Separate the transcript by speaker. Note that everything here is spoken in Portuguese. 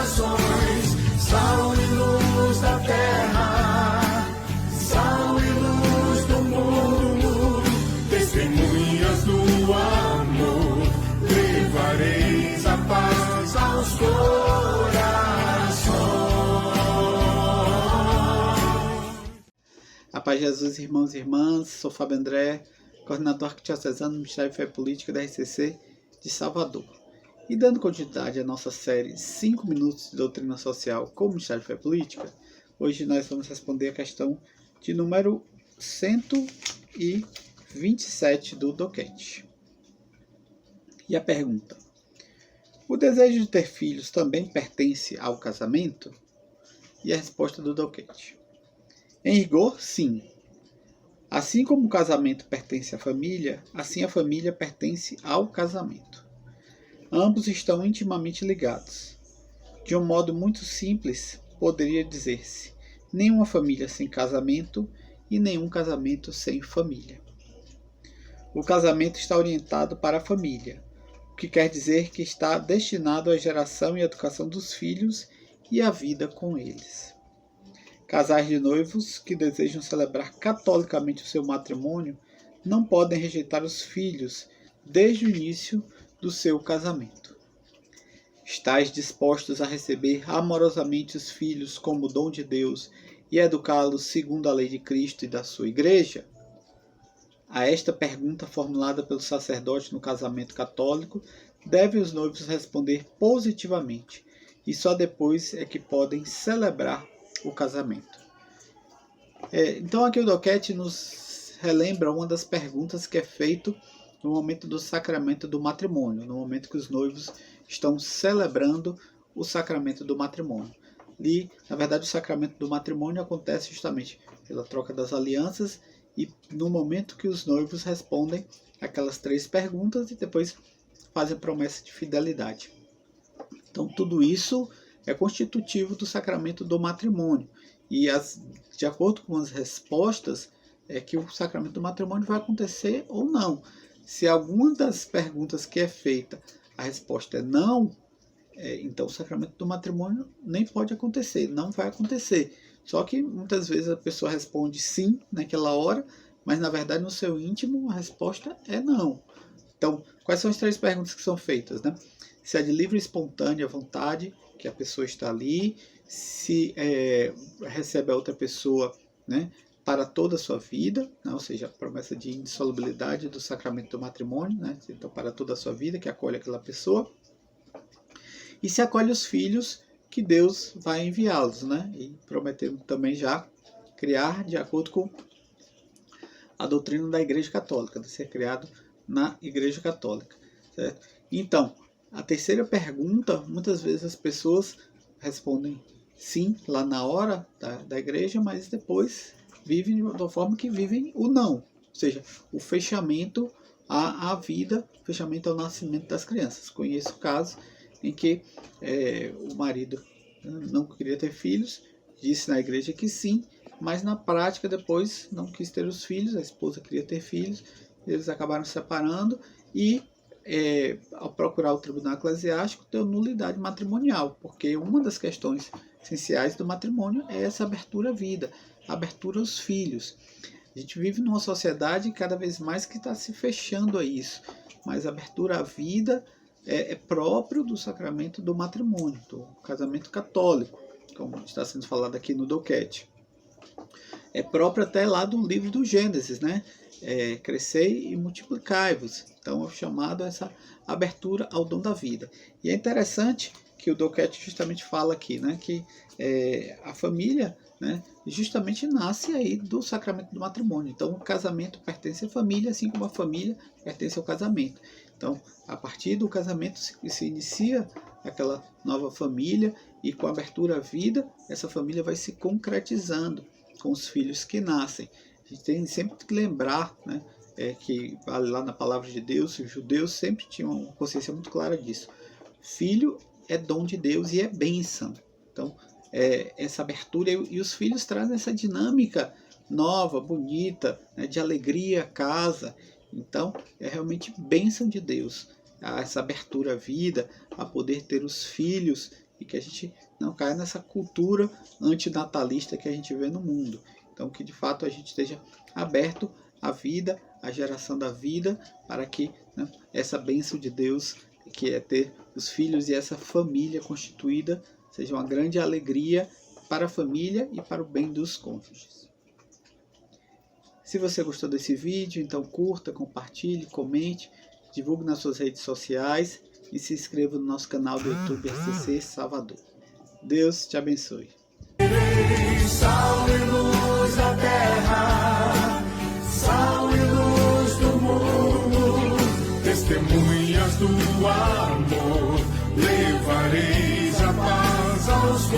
Speaker 1: corações, sal e luz da terra, sal e luz do mundo, testemunhas do amor, levareis a paz aos corações.
Speaker 2: A paz de Jesus, irmãos e irmãs, sou Fábio André, coordenador arquidiocesano do Ministério de Fé Política da RCC de Salvador. E dando continuidade à nossa série 5 minutos de doutrina social com o Ministério de Fé Política, hoje nós vamos responder a questão de número 127 do doquete. E a pergunta: o desejo de ter filhos também pertence ao casamento? E a resposta do doquete: em rigor, sim. Assim como o casamento pertence à família, assim a família pertence ao casamento. Ambos estão intimamente ligados. De um modo muito simples, poderia dizer-se: nenhuma família sem casamento e nenhum casamento sem família. O casamento está orientado para a família, o que quer dizer que está destinado à geração e educação dos filhos e à vida com eles. Casais de noivos que desejam celebrar catolicamente o seu matrimônio não podem rejeitar os filhos desde o início do seu casamento. Estais dispostos a receber amorosamente os filhos como dom de Deus e educá-los segundo a lei de Cristo e da sua Igreja? A esta pergunta formulada pelo sacerdote no casamento católico, devem os noivos responder positivamente, e só depois é que podem celebrar o casamento. Então aqui o doquete nos relembra uma das perguntas que é feito no momento do sacramento do matrimônio, no momento que os noivos estão celebrando o sacramento do matrimônio. E, na verdade, o sacramento do matrimônio acontece justamente pela troca das alianças e no momento que os noivos respondem aquelas 3 perguntas e depois fazem promessa de fidelidade. Então tudo isso é constitutivo do sacramento do matrimônio. E de acordo com as respostas, é que o sacramento do matrimônio vai acontecer ou não. Se alguma das perguntas que é feita, a resposta é não, então o sacramento do matrimônio nem pode acontecer, não vai acontecer. Só que muitas vezes a pessoa responde sim naquela hora, mas na verdade no seu íntimo a resposta é não. Então, quais são as 3 perguntas que são feitas, né? Se é de livre e espontânea vontade, que a pessoa está ali, se recebe a outra pessoa, né, para toda a sua vida, né, ou seja, a promessa de indissolubilidade do sacramento do matrimônio, né, então para toda a sua vida, que acolhe aquela pessoa, e se acolhe os filhos que Deus vai enviá-los, né, e prometendo também já criar de acordo com a doutrina da Igreja Católica, de ser criado na Igreja Católica, certo? Então, a terceira pergunta, muitas vezes as pessoas respondem sim lá na hora da igreja, mas depois vivem de uma forma que vivem o não. Ou seja, o fechamento à vida, o fechamento ao nascimento das crianças. Conheço casos em que o marido não queria ter filhos, disse na igreja que sim, mas na prática depois não quis ter os filhos, a esposa queria ter filhos, eles acabaram se separando e ao procurar o tribunal eclesiástico, deu nulidade matrimonial, porque uma das questões essenciais do matrimônio é essa abertura à vida, abertura aos filhos. A gente vive numa sociedade cada vez mais que está se fechando a isso, mas a abertura à vida é próprio do sacramento do matrimônio, do casamento católico, como está sendo falado aqui no doquete. É próprio até lá do livro do Gênesis, né? Crescei e multiplicai-vos. Então é chamado essa abertura ao dom da vida. E é interessante que o doquete justamente fala aqui, né, que a família, né, justamente nasce aí do sacramento do matrimônio. Então o casamento pertence à família, assim como a família pertence ao casamento. Então, a partir do casamento se inicia aquela nova família e com a abertura à vida, essa família vai se concretizando com os filhos que nascem. A gente tem sempre que lembrar, né, que lá na palavra de Deus, os judeus sempre tinham uma consciência muito clara disso. Filho é dom de Deus e é bênção. Então, essa abertura e os filhos trazem essa dinâmica nova, bonita, né, de alegria à casa. Então, é realmente bênção de Deus, essa abertura à vida, a poder ter os filhos e que a gente não caia nessa cultura antinatalista que a gente vê no mundo. Então, que de fato a gente esteja aberto à vida, à geração da vida, para que, né, essa bênção de Deus, que é ter os filhos e essa família constituída, seja uma grande alegria para a família e para o bem dos cônjuges. Se você gostou desse vídeo, então curta, compartilhe, comente, divulgue nas suas redes sociais e se inscreva no nosso canal do YouTube RCC Salvador. Deus te abençoe.
Speaker 1: Sal e luz da terra, sal e luz do mundo, testemunhas do amor, levareis a paz aos